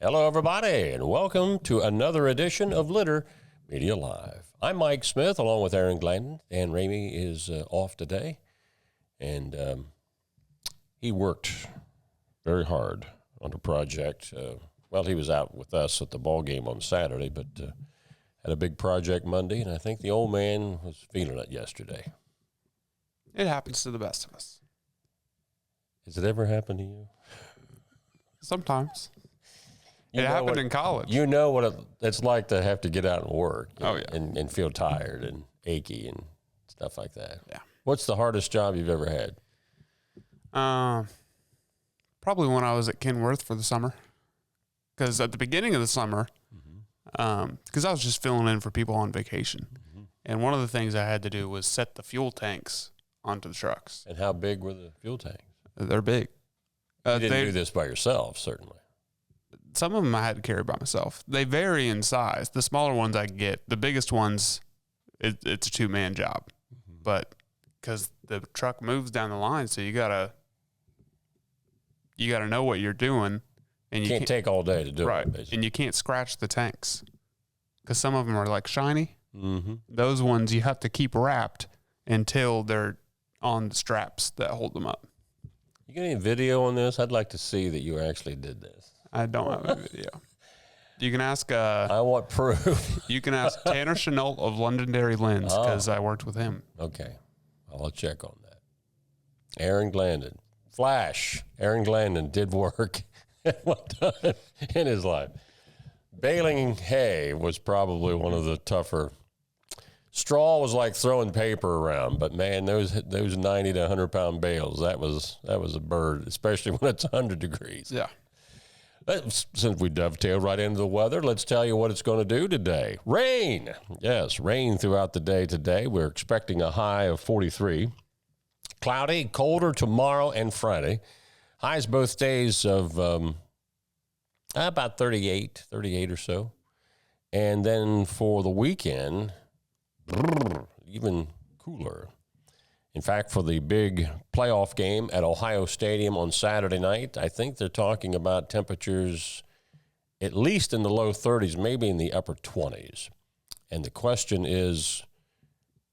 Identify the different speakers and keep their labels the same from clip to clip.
Speaker 1: Hello, everybody, and welcome to another edition of Litter Media Live. I'm Mike Smith, along with Aaron Glandon. Dan Ramey is off today, and he worked very hard on a project. He was out with us at the ball game on Saturday, but had a big project Monday, and I think the old man was feeling it yesterday.
Speaker 2: It happens to the best of us.
Speaker 1: Has it ever happened to you?
Speaker 2: Sometimes. It happened in college.
Speaker 1: You know what it's like to have to get out and work
Speaker 2: and
Speaker 1: feel tired and achy and stuff like that.
Speaker 2: Yeah.
Speaker 1: What's the hardest job you've ever had?
Speaker 2: Probably when I was at Kenworth for the summer. Because at the beginning of the summer, because I was just filling in for people on vacation. Mm-hmm. And one of the things I had to do was set the fuel tanks onto the trucks.
Speaker 1: And how big were the fuel tanks?
Speaker 2: They're big.
Speaker 1: You didn't do this by yourself, certainly.
Speaker 2: Some of them I had to carry by myself. They vary in size. The smaller ones I get. The biggest ones, it's a two-man job. Mm-hmm. But because the truck moves down the line, so you gotta know what you're doing. And you
Speaker 1: can't take all day to do
Speaker 2: right.
Speaker 1: it, basically.
Speaker 2: And you can't scratch the tanks because some of them are like shiny.
Speaker 1: Mm-hmm.
Speaker 2: Those ones you have to keep wrapped until they're on the straps that hold them up.
Speaker 1: You got any video on this? I'd like to see that you actually did this.
Speaker 2: I don't have a video. You can ask.
Speaker 1: I want proof.
Speaker 2: You can ask Tanner Chenault of Londonderry Lens because I worked with him.
Speaker 1: Okay, I'll check on that. Aaron Glandon, Flash. Aaron Glandon did work at one time in his life. Baling hay was probably one of the tougher. Straw was like throwing paper around, but man, those 90 to 100 pound bales, that was a bird, especially when it's 100 degrees.
Speaker 2: Yeah.
Speaker 1: Since we dovetailed right into the weather, let's tell you what it's going to do today. Rain. Yes, rain throughout the day today. We're expecting a high of 43. Cloudy, colder tomorrow and Friday. Highs both days of about 38 or so. And then for the weekend, even cooler. In fact, for the big playoff game at Ohio Stadium on Saturday night, I think they're talking about temperatures at least in the low 30s, maybe in the upper 20s. And the question is,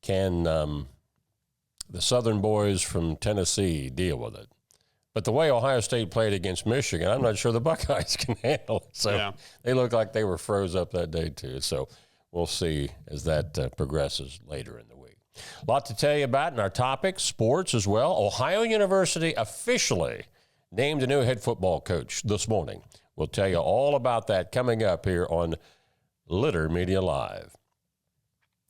Speaker 1: can the Southern boys from Tennessee deal with it? But the way Ohio State played against Michigan, I'm not sure the Buckeyes can handle it. So They look like they were froze up that day too. So we'll see as that progresses later in the week. A lot to tell you about in our topics, sports as well. Ohio University officially named a new head football coach this morning. We'll tell you all about that coming up here on Litter Media Live.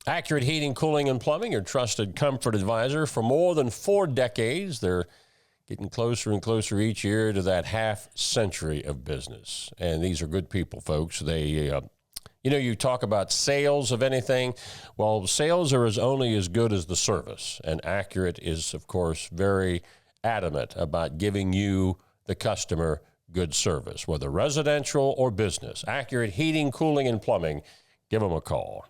Speaker 1: Accurate Heating, Cooling, and Plumbing, your trusted comfort advisor for more than 4 decades. They're getting closer and closer each year to that half century of business. And these are good people, folks. They you talk about sales of anything. Well, sales are only as good as the service. And Accurate is, of course, very adamant about giving you, the customer, good service, whether residential or business. Accurate Heating, Cooling, and Plumbing. Give them a call.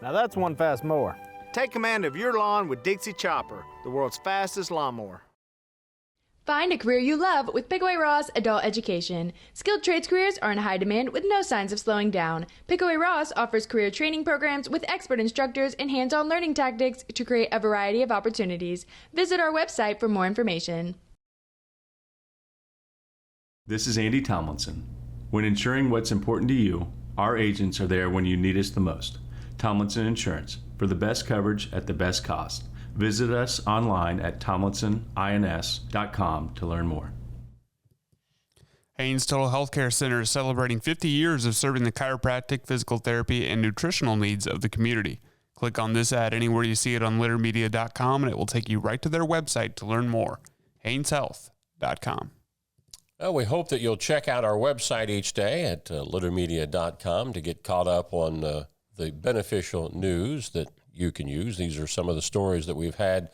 Speaker 3: Now that's one fast mower. Take command of your lawn with Dixie Chopper, the world's fastest lawnmower.
Speaker 4: Find a career you love with Pickaway Ross Adult Education. Skilled trades careers are in high demand with no signs of slowing down. Pickaway Ross offers career training programs with expert instructors and hands-on learning tactics to create a variety of opportunities. Visit our website for more information.
Speaker 5: This is Andy Tomlinson. When ensuring what's important to you, our agents are there when you need us the most. Tomlinson Insurance, for the best coverage at the best cost. Visit us online at tomlinsonins.com to learn more.
Speaker 2: Haynes Total Healthcare Center is celebrating 50 years of serving the chiropractic, physical therapy, and nutritional needs of the community. Click on this ad anywhere you see it on littermedia.com, and it will take you right to their website to learn more. HaynesHealth.com.
Speaker 1: Well, we hope that you'll check out our website each day at littermedia.com to get caught up on the beneficial news that you can use. These are some of the stories that we've had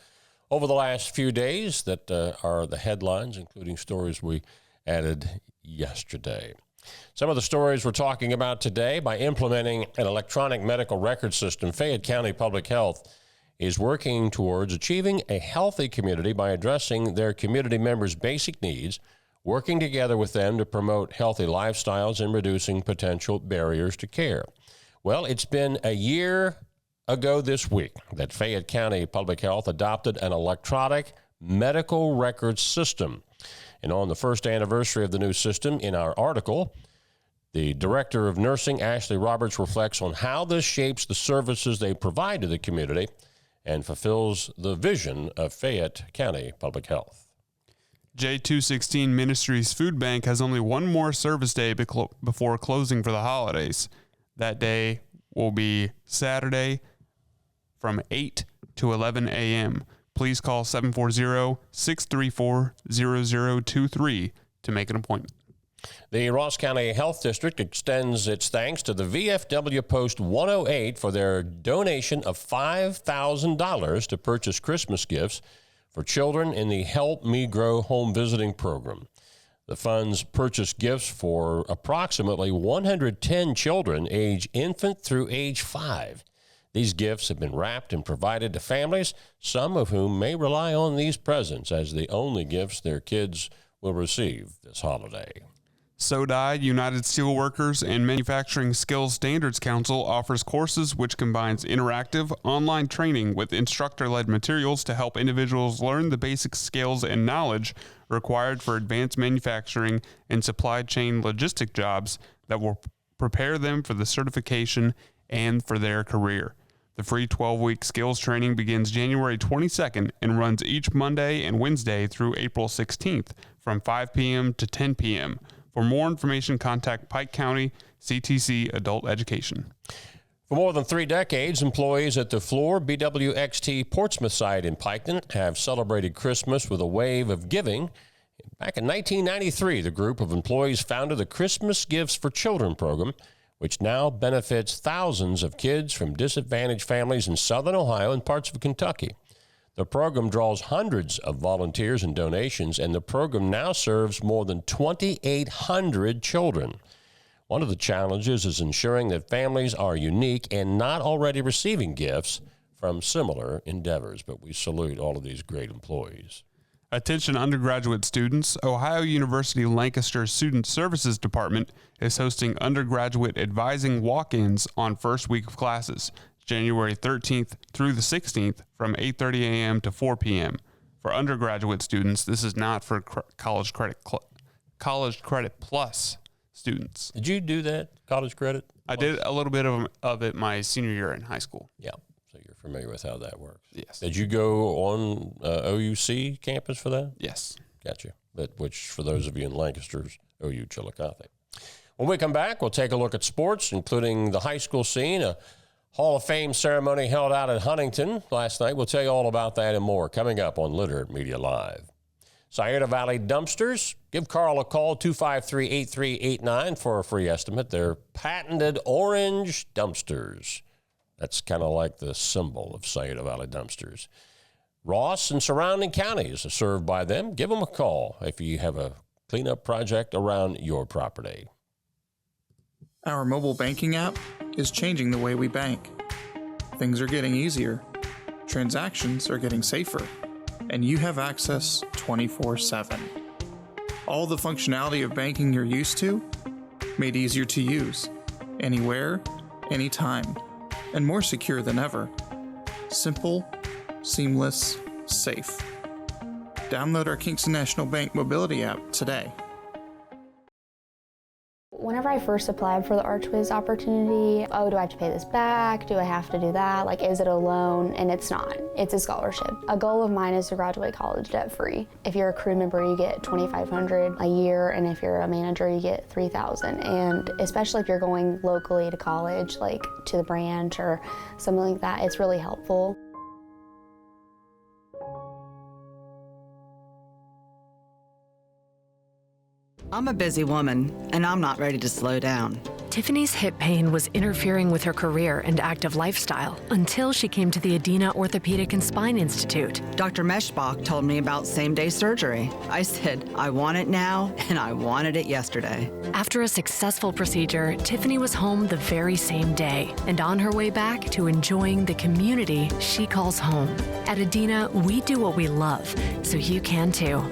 Speaker 1: over the last few days that are the headlines, including stories we added yesterday. Some of the stories we're talking about today: by implementing an electronic medical record system, Fayette County Public Health is working towards achieving a healthy community by addressing their community members' basic needs, working together with them to promote healthy lifestyles and reducing potential barriers to care. Well, it's been a year ago this week that Fayette County Public Health adopted an electronic medical record system. And on the first anniversary of the new system, in our article, the Director of Nursing, Ashley Roberts, reflects on how this shapes the services they provide to the community and fulfills the vision of Fayette County Public Health.
Speaker 2: J216 Ministries Food Bank has only one more service day before closing for the holidays. That day will be Saturday from 8 to 11 a.m. Please call 740-634-0023 to make an appointment.
Speaker 1: The Ross County Health District extends its thanks to the VFW Post 108 for their donation of $5,000 to purchase Christmas gifts for children in the Help Me Grow home visiting program. The funds purchased gifts for approximately 110 children, age infant through age 5. These gifts have been wrapped and provided to families, some of whom may rely on these presents as the only gifts their kids will receive this holiday.
Speaker 2: SODI, United Steelworkers and Manufacturing Skills Standards Council, offers courses which combines interactive online training with instructor-led materials to help individuals learn the basic skills and knowledge required for advanced manufacturing and supply chain logistic jobs that will prepare them for the certification and for their career. The free 12-week skills training begins January 22nd and runs each Monday and Wednesday through April 16th from 5 p.m. to 10 p.m. For more information, contact Pike County CTC Adult Education.
Speaker 1: For more than 3 decades, employees at the Fluor BWXT Portsmouth site in Piketon have celebrated Christmas with a wave of giving. Back in 1993, the group of employees founded the Christmas Gifts for Children program, which now benefits thousands of kids from disadvantaged families in southern Ohio and parts of Kentucky. The program draws hundreds of volunteers and donations, and the program now serves more than 2,800 children. One of the challenges is ensuring that families are unique and not already receiving gifts from similar endeavors, but we salute all of these great employees.
Speaker 2: Attention undergraduate students, Ohio University Lancaster Student Services Department is hosting undergraduate advising walk-ins on first week of classes, January 13th through the 16th from 8:30 a.m. to 4 p.m. For undergraduate students, this is not for college credit plus students.
Speaker 1: Did you do that, college credit?
Speaker 2: I did a little bit of it my senior year in high school.
Speaker 1: Yeah, so you're familiar with how that works.
Speaker 2: Yes.
Speaker 1: Did you go on OUC campus for that?
Speaker 2: Yes.
Speaker 1: Gotcha. Which, for those of you in Lancaster's, OU Chillicothe. When we come back, we'll take a look at sports, including the high school scene, a Hall of Fame ceremony held out at Huntington last night. We'll tell you all about that and more coming up on Litter Media Live. Scioto Valley Dumpsters. Give Carl a call, 253-8389 for a free estimate. They're patented orange dumpsters. That's kind of like the symbol of Scioto Valley Dumpsters. Ross and surrounding counties are served by them. Give them a call if you have a cleanup project around your property.
Speaker 6: Our mobile banking app is changing the way we bank. Things are getting easier, transactions are getting safer, and you have access 24/7. All the functionality of banking you're used to, made easier to use, anywhere, anytime, and more secure than ever. Simple, seamless, safe. Download our Kingston National Bank mobility app today.
Speaker 7: Whenever I first applied for the Archways opportunity, do I have to pay this back? Do I have to do that? Like, is it a loan? And it's not. It's a scholarship. A goal of mine is to graduate college debt-free. If you're a crew member, you get $2,500 a year, and if you're a manager, you get $3,000. And especially if you're going locally to college, like to the branch or something like that, it's really helpful.
Speaker 8: I'm a busy woman, and I'm not ready to slow down.
Speaker 9: Tiffany's hip pain was interfering with her career and active lifestyle until she came to the Adina Orthopedic and Spine Institute.
Speaker 8: Dr. Meshbach told me about same-day surgery. I said, I want it now, and I wanted it yesterday.
Speaker 9: After a successful procedure, Tiffany was home the very same day and on her way back to enjoying the community she calls home. At Adina, we do what we love, so you can too.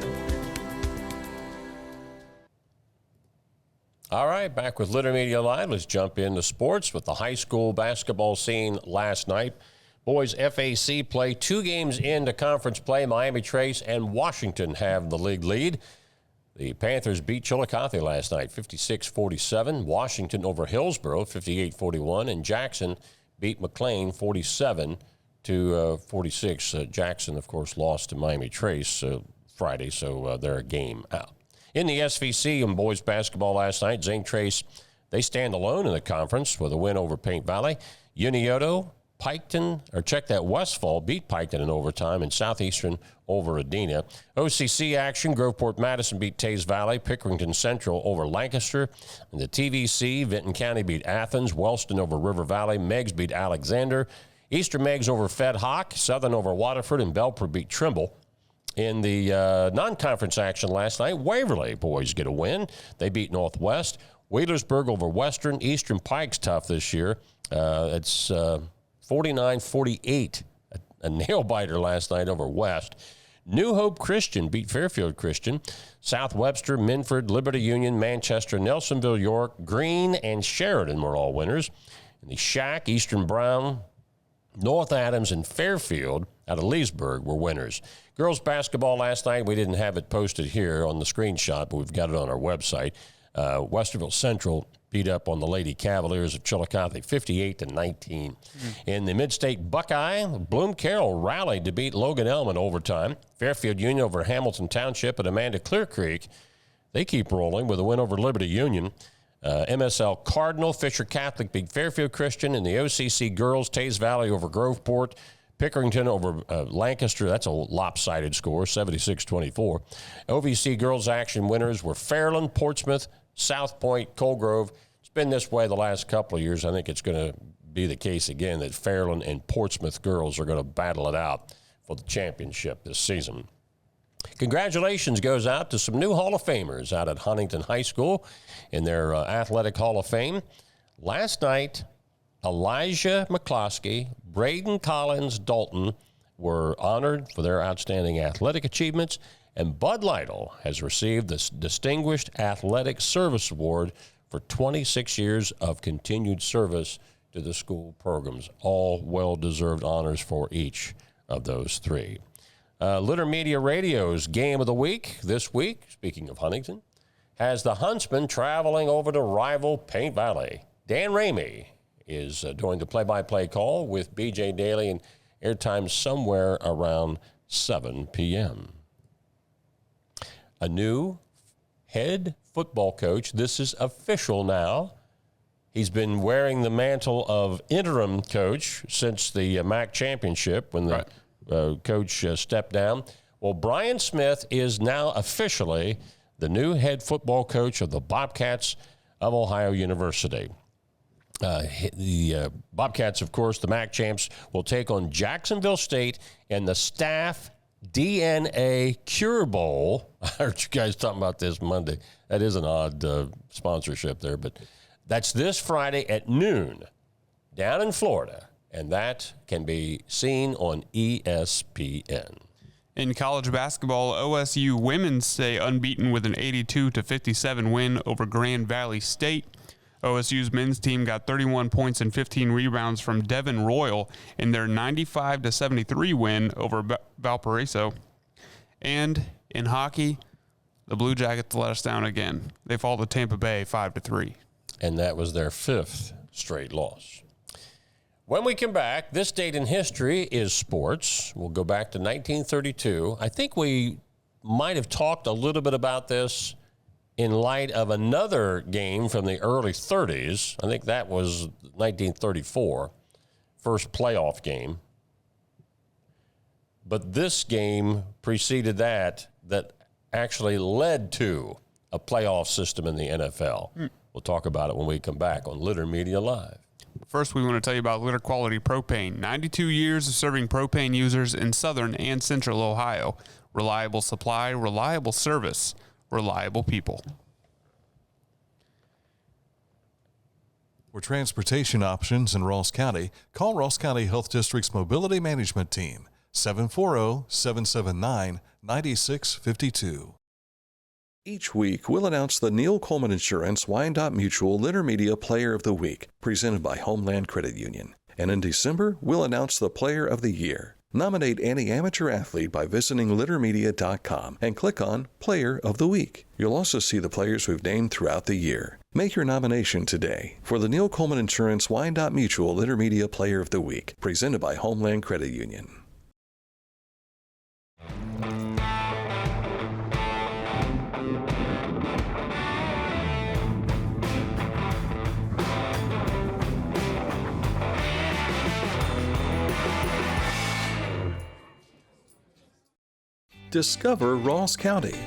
Speaker 1: All right, back with Litter Media Live. Let's jump into sports with the high school basketball scene last night. Boys FAC play 2 games into conference play. Miami Trace and Washington have the league lead. The Panthers beat Chillicothe last night, 56-47. Washington over Hillsborough, 58-41. And Jackson beat McLean, 47-46. Jackson, of course, lost to Miami Trace Friday, so they're a game out. In the SVC in boys basketball last night, Zane Trace, they stand alone in the conference with a win over Paint Valley. Unioto, Westfall beat Piketon in overtime, and Southeastern over Adina. OCC action, Groveport-Madison beat Tays Valley, Pickerington Central over Lancaster. In the TVC, Vinton County beat Athens, Wellston over River Valley, Meigs beat Alexander, Eastern Meigs over Fed Hawk, Southern over Waterford, and Belper beat Trimble. In the non-conference action last night, Waverly boys get a win. They beat Northwest. Wheelersburg over Western. Eastern Pike's tough this year. It's 49-48. A nail-biter last night over West. New Hope Christian beat Fairfield Christian. South Webster, Minford, Liberty Union, Manchester, Nelsonville, York, Greene, and Sheridan were all winners. In the Shack, Eastern Brown, North Adams, and Fairfield out of Leesburg were winners. Girls basketball last night, we didn't have it posted here on the screenshot, but we've got it on our website. Westerville Central beat up on the Lady Cavaliers of Chillicothe, 58-19. In the Mid-State Buckeye, Bloom Carroll rallied to beat Logan Elm in overtime. Fairfield Union over Hamilton Township, and Amanda Clear Creek, they keep rolling with a win over Liberty Union. MSL Cardinal, Fisher Catholic beat Fairfield Christian. In the OCC girls, Tays Valley over Groveport. Pickerington over Lancaster. That's a lopsided score, 76-24. OVC girls action winners were Fairland, Portsmouth, South Point, Colgrove. It's been this way the last couple of years. I think it's going to be the case again that Fairland and Portsmouth girls are going to battle it out for the championship this season. Congratulations goes out to some new Hall of Famers out at Huntington High School in their Athletic Hall of Fame. Last night, Elijah McCloskey, Braden Collins Dalton were honored for their outstanding athletic achievements, and Bud Lytle has received the Distinguished Athletic Service Award for 26 years of continued service to the school programs. All well-deserved honors for each of those three. Litter Media Radio's Game of the Week this week, speaking of Huntington, has the Huntsman traveling over to rival Paint Valley. Dan Ramey is doing the play-by-play call with BJ Daly, and airtime somewhere around 7 p.m. A new head football coach. This is official now. He's been wearing the mantle of interim coach since the MAC championship when the coach stepped down. Well, Brian Smith is now officially the new head football coach of the Bobcats of Ohio University. The Bobcats, of course, the MAC champs, will take on Jacksonville State in the Staff DNA Cure Bowl. I heard you guys talking about this Monday. That is an odd sponsorship there, but that's this Friday at noon down in Florida, and that can be seen on ESPN.
Speaker 2: In college basketball, OSU women's stay unbeaten with an 82-57 win over Grand Valley State. OSU's men's team got 31 points and 15 rebounds from Devin Royal in their 95-73 win over Valparaiso. And in hockey, the Blue Jackets let us down again. They fall to Tampa Bay 5-3.
Speaker 1: And that was their 5th straight loss. When we come back, this date in history is sports. We'll go back to 1932. I think we might have talked a little bit about this in light of another game from the early 30s. I think that was 1934, first playoff game. But this game preceded that actually led to a a playoff system in the NFL. We'll talk about it when we come back on Litter Media Live.
Speaker 2: First, we want to tell you about Litter Quality Propane. 92 years of serving propane users in southern and central Ohio. Reliable supply, reliable service, reliable people.
Speaker 10: For transportation options in Ross County, call Ross County Health District's Mobility Management Team, 740-779-9652.
Speaker 11: Each week, we'll announce the Neil Coleman Insurance Wyandotte Mutual Litter Media Player of the Week, presented by Homeland Credit Union. And in December, we'll announce the Player of the Year. Nominate any amateur athlete by visiting littermedia.com and click on Player of the Week. You'll also see the players we've named throughout the year. Make your nomination today for the Neil Coleman Insurance Wyandotte Mutual Litter Media Player of the Week, presented by Homeland Credit Union. Discover Ross County.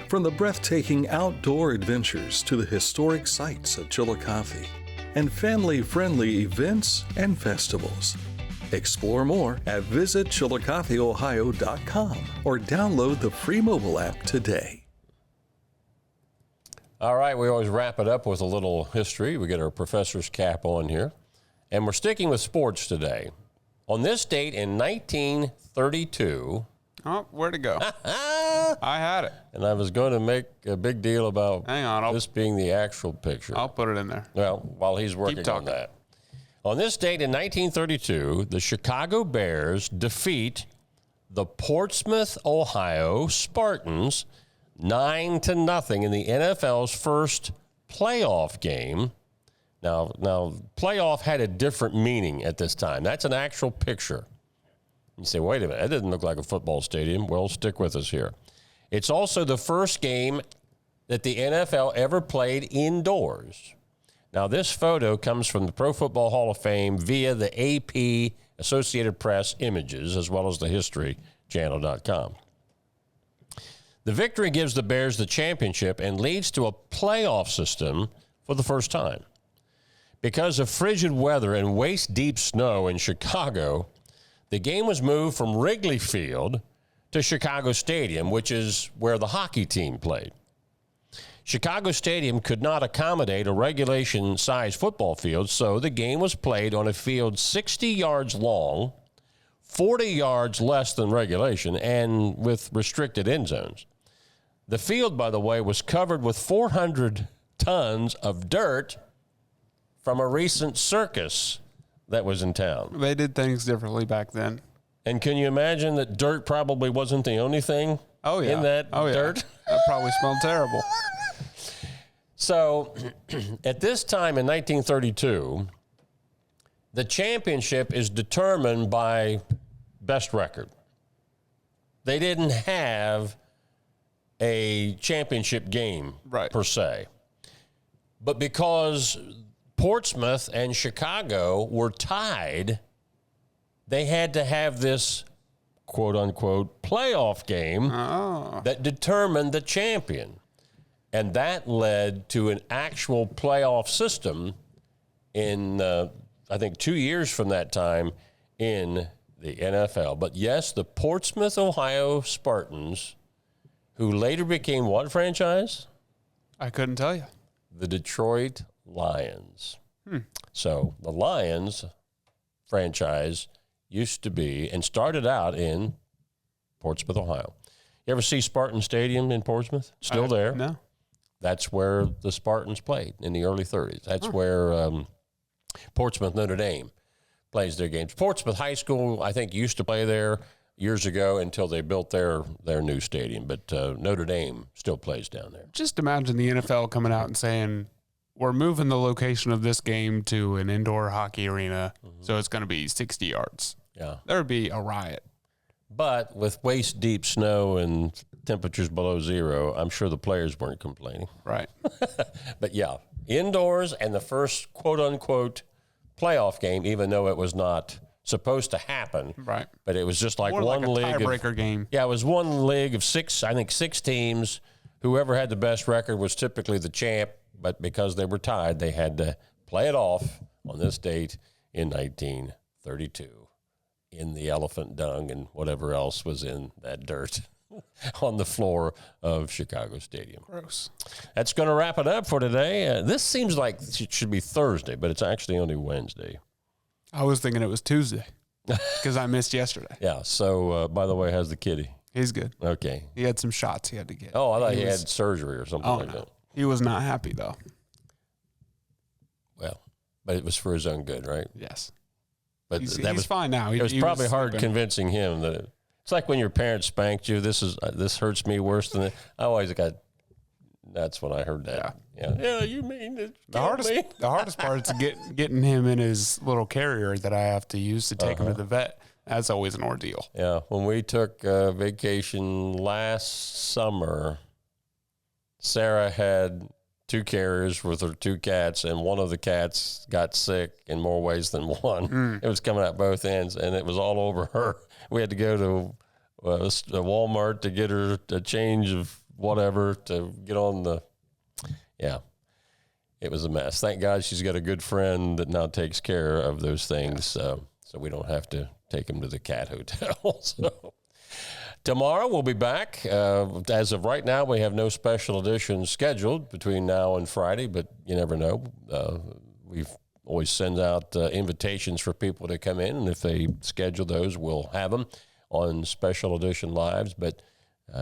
Speaker 11: From the breathtaking outdoor adventures to the historic sights of Chillicothe and family-friendly events and festivals. Explore more at visitchillicotheohio.com or download the free mobile app today.
Speaker 1: All right, we always wrap it up with a little history. We get our professor's cap on here. And we're sticking with sports today. On this date in 1932...
Speaker 2: Oh, where'd it go? I had it.
Speaker 1: And I was going to make a big deal about this being the actual picture.
Speaker 2: I'll put it in there.
Speaker 1: Well, while he's working on that. On this date in 1932, the Chicago Bears defeat the Portsmouth, Ohio Spartans 9-0 in the NFL's first playoff game. Now, playoff had a different meaning at this time. That's an actual picture. You say, wait a minute, that doesn't look like a football stadium. Well, stick with us here. It's also the first game that the NFL ever played indoors. Now, this photo comes from the Pro Football Hall of Fame via the AP Associated Press images, as well as the HistoryChannel.com. The victory gives the Bears the championship and leads to a playoff system for the first time. Because of frigid weather and waist-deep snow in Chicago, the game was moved from Wrigley Field to Chicago Stadium, which is where the hockey team played. Chicago Stadium could not accommodate a regulation-sized football field, so the game was played on a field 60 yards long, 40 yards less than regulation, and with restricted end zones. The field, by the way, was covered with 400 tons of dirt from a recent circus that was in town.
Speaker 2: They did things differently back then.
Speaker 1: And can you imagine that dirt probably wasn't the only thing in that dirt?
Speaker 2: That probably smelled terrible.
Speaker 1: So at this time in 1932, the championship is determined by best record. They didn't have a championship game per se. But because Portsmouth and Chicago were tied, they had to have this quote-unquote playoff game that determined the champion. And that led to an actual playoff system in, I think, 2 years from that time in the NFL. But yes, the Portsmouth, Ohio Spartans, who later became what franchise?
Speaker 2: I couldn't tell you.
Speaker 1: The Detroit Lions. So the Lions franchise used to be and started out in Portsmouth, Ohio. You ever see Spartan Stadium in Portsmouth? Still there.
Speaker 2: No.
Speaker 1: That's where the Spartans played in the early 30s. That's where Portsmouth Notre Dame plays their games. Portsmouth High School, I think, used to play there years ago until they built their new stadium. But Notre Dame still plays down there.
Speaker 2: Just imagine the NFL coming out and saying, we're moving the location of this game to an indoor hockey arena, so it's going to be 60 yards.
Speaker 1: Yeah.
Speaker 2: There would be a riot.
Speaker 1: But with waist-deep snow and temperatures below zero, I'm sure the players weren't complaining.
Speaker 2: Right.
Speaker 1: But, yeah, indoors and the first quote-unquote playoff game, even though it was not supposed to happen.
Speaker 2: Right.
Speaker 1: But it was just like
Speaker 2: more
Speaker 1: one
Speaker 2: like a
Speaker 1: league.
Speaker 2: Tiebreaker game.
Speaker 1: Yeah, it was one league of six teams whoever had the best record was typically the champ, but because they were tied, they had to play it off on this date in 1932 in the elephant dung and whatever else was in that dirt on the floor of Chicago Stadium.
Speaker 2: Gross.
Speaker 1: That's going to wrap it up for today. This seems like it should be Thursday, but it's actually only Wednesday.
Speaker 2: I was thinking it was Tuesday because I missed yesterday.
Speaker 1: Yeah. So, by the way, how's the kitty?
Speaker 2: He's good.
Speaker 1: Okay.
Speaker 2: He had some shots he had to get.
Speaker 1: Oh, I thought he had surgery or something like that.
Speaker 2: He was not happy, though.
Speaker 1: Well, but it was for his own good, right?
Speaker 2: Yes.
Speaker 1: But
Speaker 2: he's fine now.
Speaker 1: It was probably hard convincing him that it's like when your parents spanked you. This hurts me worse than it. I always got. That's when I heard that. Yeah. You mean it?
Speaker 2: The hardest part is getting him in his little carrier that I have to use to take him to the vet. That's always an ordeal.
Speaker 1: Yeah. When we took vacation last summer, Sarah had 2 carriers with her 2 cats, and one of the cats got sick in more ways than one. It was coming out both ends, and it was all over her. We had to go to Walmart to get her a change of whatever to get on the. Yeah, it was a mess. Thank God she's got a good friend that now takes care of those things, so we don't have to take him to the cat hotel. So. Tomorrow we'll be back. As of right now, we have no special editions scheduled between now and Friday, but you never know. We've always send out invitations for people to come in, and if they schedule those, we'll have them on Special Edition Lives. But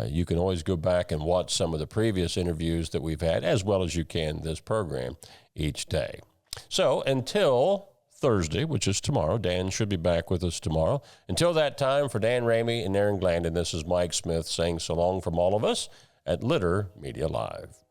Speaker 1: you can always go back and watch some of the previous interviews that we've had, as well as you can this program each day. So until Thursday, which is tomorrow. Dan should be back with us tomorrow. Until that time, for Dan Ramey and Aaron Glandon, this is Mike Smith saying so long from all of us at Litter Media Live.